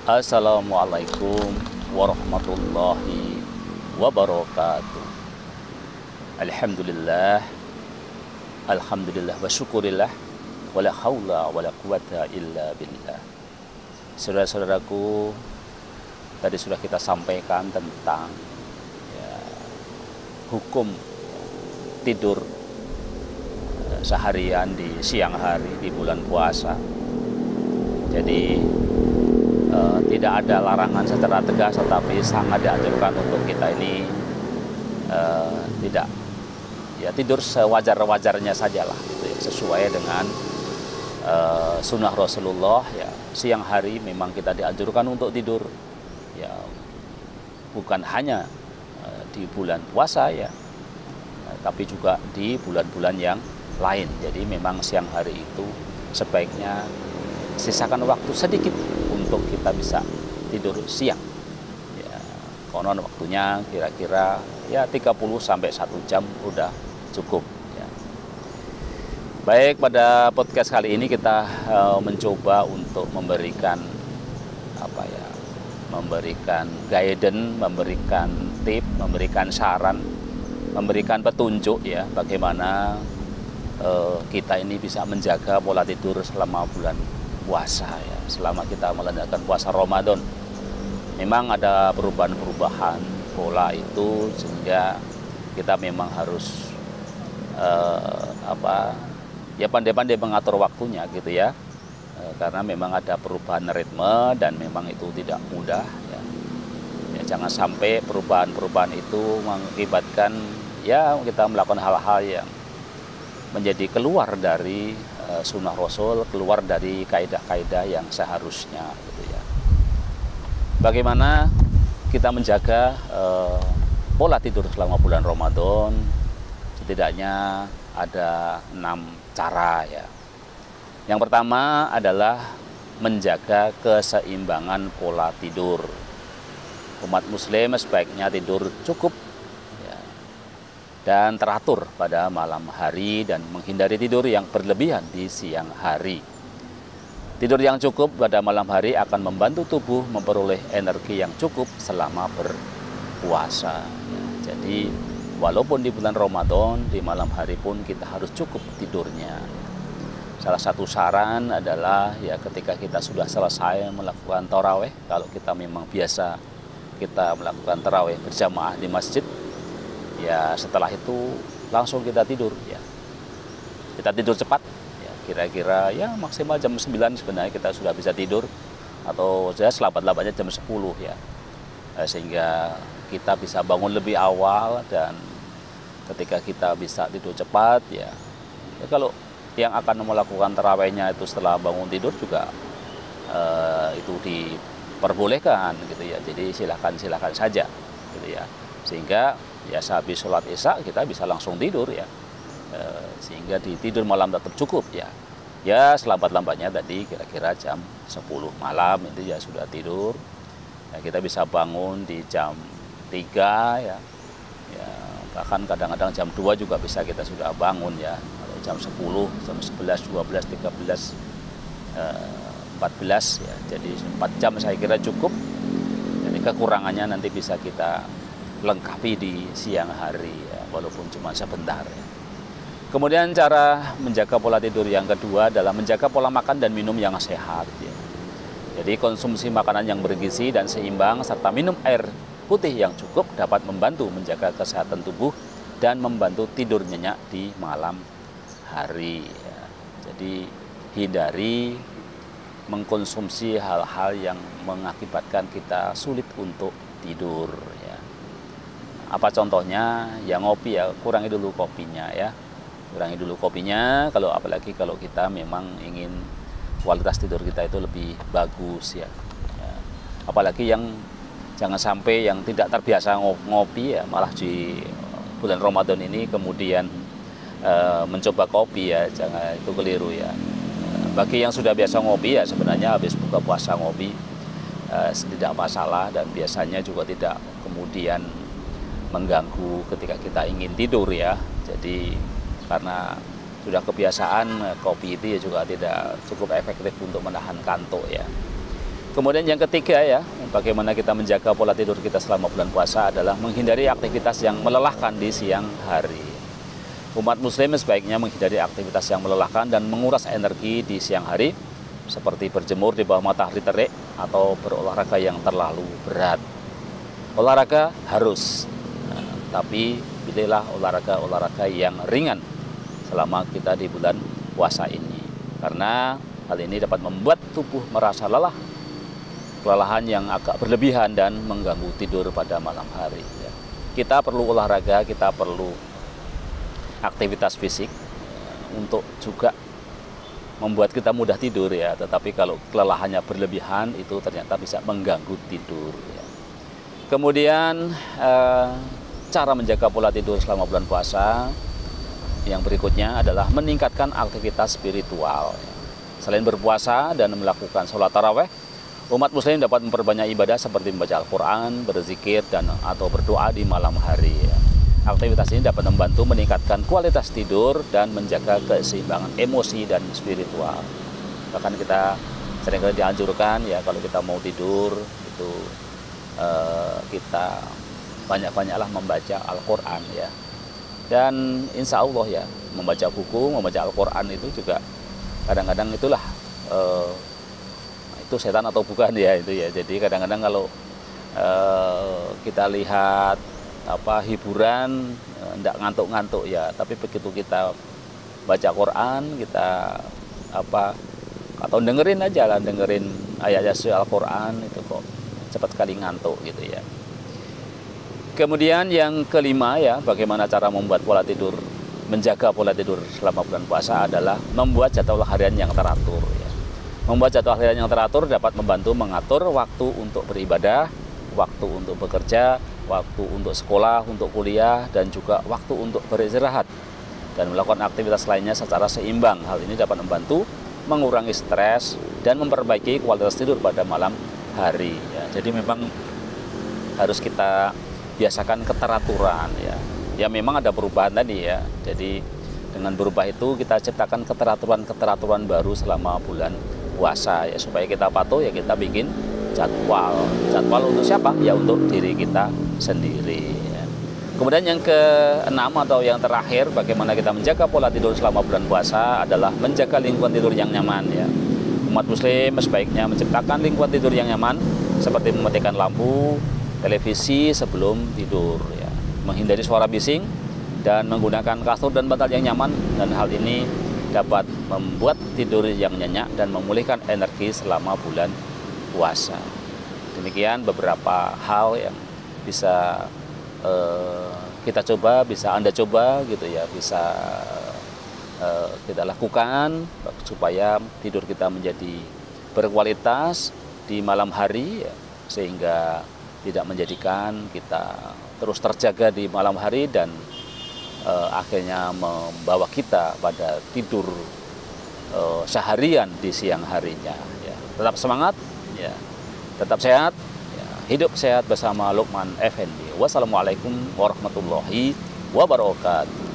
Assalamualaikum warahmatullahi wabarakatuh. Alhamdulillah, alhamdulillah wa syukurillah, wala haula wala quwata illa billah. Saudara-saudaraku, tadi sudah kita sampaikan tentang hukum tidur seharian di siang hari di bulan puasa. Jadi tidak ada larangan secara tegas, tetapi sangat dianjurkan untuk kita ini tidak tidur sewajar-wajarnya sajalah, gitu ya, sesuai dengan sunnah Rasulullah. Ya, siang hari memang kita dianjurkan untuk tidur, ya, bukan hanya di bulan puasa ya, tapi juga di bulan-bulan yang lain. Jadi memang siang hari itu sebaiknya sisakan waktu sedikit untuk kita bisa tidur siang. Ya, konon waktunya kira-kira 30 sampai 1 jam udah cukup ya. Baik, pada podcast kali ini kita mencoba untuk memberikan memberikan guidance, memberikan tip, memberikan saran, memberikan petunjuk ya, bagaimana kita ini bisa menjaga pola tidur selama bulan puasa ya, selama kita menjalankan puasa Ramadan. Memang ada perubahan-perubahan pola itu, sehingga kita memang harus pandai-pandai mengatur waktunya gitu ya, karena memang ada perubahan ritme dan memang itu tidak mudah ya. Jangan sampai perubahan-perubahan itu mengakibatkan kita melakukan hal-hal yang menjadi keluar dari sunnah Rasul, keluar dari kaidah-kaidah yang seharusnya gitu ya. Bagaimana kita menjaga pola tidur selama bulan Ramadan? Setidaknya ada 6 cara ya. Yang pertama adalah menjaga keseimbangan pola tidur. Umat muslim sebaiknya tidur cukup dan teratur pada malam hari dan menghindari tidur yang berlebihan di siang hari. Tidur yang cukup pada malam hari akan membantu tubuh memperoleh energi yang cukup selama berpuasa. Jadi walaupun di bulan Ramadan, di malam hari pun kita harus cukup tidurnya. Salah satu saran adalah ketika kita sudah selesai melakukan tarawih, kalau kita memang biasa kita melakukan tarawih berjamaah di masjid, setelah itu langsung kita tidur ya. Kita tidur cepat ya, kira-kira maksimal jam 9 sebenarnya kita sudah bisa tidur, atau selamat-lambatnya jam 10 ya. Sehingga kita bisa bangun lebih awal, dan ketika kita bisa tidur cepat kalau yang akan melakukan tarawihnya itu setelah bangun tidur juga itu diperbolehkan gitu ya. Jadi silakan saja gitu ya. Sehingga sehabis sholat isya kita bisa langsung tidur ya, sehingga di tidur malam tetap cukup ya. Selambat-lambatnya tadi kira-kira jam 10 malam itu sudah tidur. Kita bisa bangun di jam 3 ya, bahkan kadang-kadang jam 2 juga bisa kita sudah bangun ya. Kalau jam 10, jam 11, 12, 13, 14 ya, jadi 4 jam saya kira cukup. Jadi kekurangannya nanti bisa kita lengkapi di siang hari ya, walaupun cuma sebentar ya. Kemudian cara menjaga pola tidur yang kedua adalah menjaga pola makan dan minum yang sehat ya. Jadi konsumsi makanan yang bergizi dan seimbang serta minum air putih yang cukup dapat membantu menjaga kesehatan tubuh dan membantu tidur nyenyak di malam hari ya. Jadi hindari mengkonsumsi hal-hal yang mengakibatkan kita sulit untuk tidur ya. Apa contohnya? Ngopi ya, kurangi dulu kopinya ya. Kurangi dulu kopinya, apalagi kalau kita memang ingin kualitas tidur kita itu lebih bagus ya. Apalagi yang jangan sampai yang tidak terbiasa ngopi ya, malah di bulan Ramadan ini kemudian mencoba kopi ya, jangan, itu keliru ya. Bagi yang sudah biasa ngopi ya, sebenarnya habis buka puasa ngopi tidak masalah, dan biasanya juga tidak kemudian mengganggu ketika kita ingin tidur ya. Jadi karena sudah kebiasaan, kopi itu juga tidak cukup efektif untuk menahan kantuk ya. Kemudian yang ketiga ya, bagaimana kita menjaga pola tidur kita selama bulan puasa adalah menghindari aktivitas yang melelahkan di siang hari. Umat muslim sebaiknya menghindari aktivitas yang melelahkan dan menguras energi di siang hari, seperti berjemur di bawah matahari terik atau berolahraga yang terlalu berat. Olahraga harus, tapi pilihlah olahraga yang ringan selama kita di bulan puasa ini. Karena hal ini dapat membuat tubuh merasa lelah, kelelahan yang agak berlebihan dan mengganggu tidur pada malam hari. Kita perlu olahraga, kita perlu aktivitas fisik untuk juga membuat kita mudah tidur ya. Tetapi kalau kelelahannya berlebihan itu ternyata bisa mengganggu tidur ya. Kemudian cara menjaga pola tidur selama bulan puasa yang berikutnya adalah meningkatkan aktivitas spiritual. Selain berpuasa dan melakukan sholat taraweh, umat muslim dapat memperbanyak ibadah seperti membaca Al-Quran, berzikir, atau berdoa di malam hari. Aktivitas ini dapat membantu meningkatkan kualitas tidur dan menjaga keseimbangan emosi dan spiritual. Bahkan kita seringkali dianjurkan ya kalau kita mau tidur itu kita banyak-banyaklah membaca Al-Quran ya. Dan insya Allah ya membaca buku, membaca Al-Quran itu juga kadang-kadang itulah itu setan atau bukan ya itu ya. Jadi kadang-kadang kalau kita lihat hiburan enggak ngantuk-ngantuk ya, tapi begitu kita baca Quran, kita atau dengerin aja lah, dengerin ayat-ayat Al-Quran itu kok cepat sekali ngantuk gitu ya. Kemudian yang kelima ya, bagaimana cara membuat pola tidur, menjaga pola tidur selama bulan puasa adalah membuat jadwal harian yang teratur ya. Membuat jadwal harian yang teratur dapat membantu mengatur waktu untuk beribadah, waktu untuk bekerja, waktu untuk sekolah, untuk kuliah, dan juga waktu untuk beristirahat dan melakukan aktivitas lainnya secara seimbang. Hal ini dapat membantu mengurangi stres dan memperbaiki kualitas tidur pada malam hari ya. Jadi memang harus kita biasakan keteraturan ya. Ya memang ada perubahan tadi ya. Jadi dengan berubah itu kita ciptakan keteraturan baru selama bulan puasa ya, supaya kita patuh ya, kita bikin jadwal untuk siapa ya, untuk diri kita sendiri ya. Kemudian yang keenam atau yang terakhir, bagaimana kita menjaga pola tidur selama bulan puasa adalah menjaga lingkungan tidur yang nyaman ya. Umat muslim sebaiknya menciptakan lingkungan tidur yang nyaman seperti mematikan lampu, televisi sebelum tidur ya, menghindari suara bising dan menggunakan kasur dan bantal yang nyaman, dan hal ini dapat membuat tidur yang nyenyak dan memulihkan energi selama bulan puasa. Demikian beberapa hal yang bisa kita coba, bisa Anda coba gitu ya, bisa kita lakukan supaya tidur kita menjadi berkualitas di malam hari ya, sehingga tidak menjadikan kita terus terjaga di malam hari dan akhirnya membawa kita pada tidur seharian di siang harinya ya. Tetap semangat ya, tetap sehat ya, hidup sehat bersama Luqman Effendi. Wassalamualaikum warahmatullahi wabarakatuh.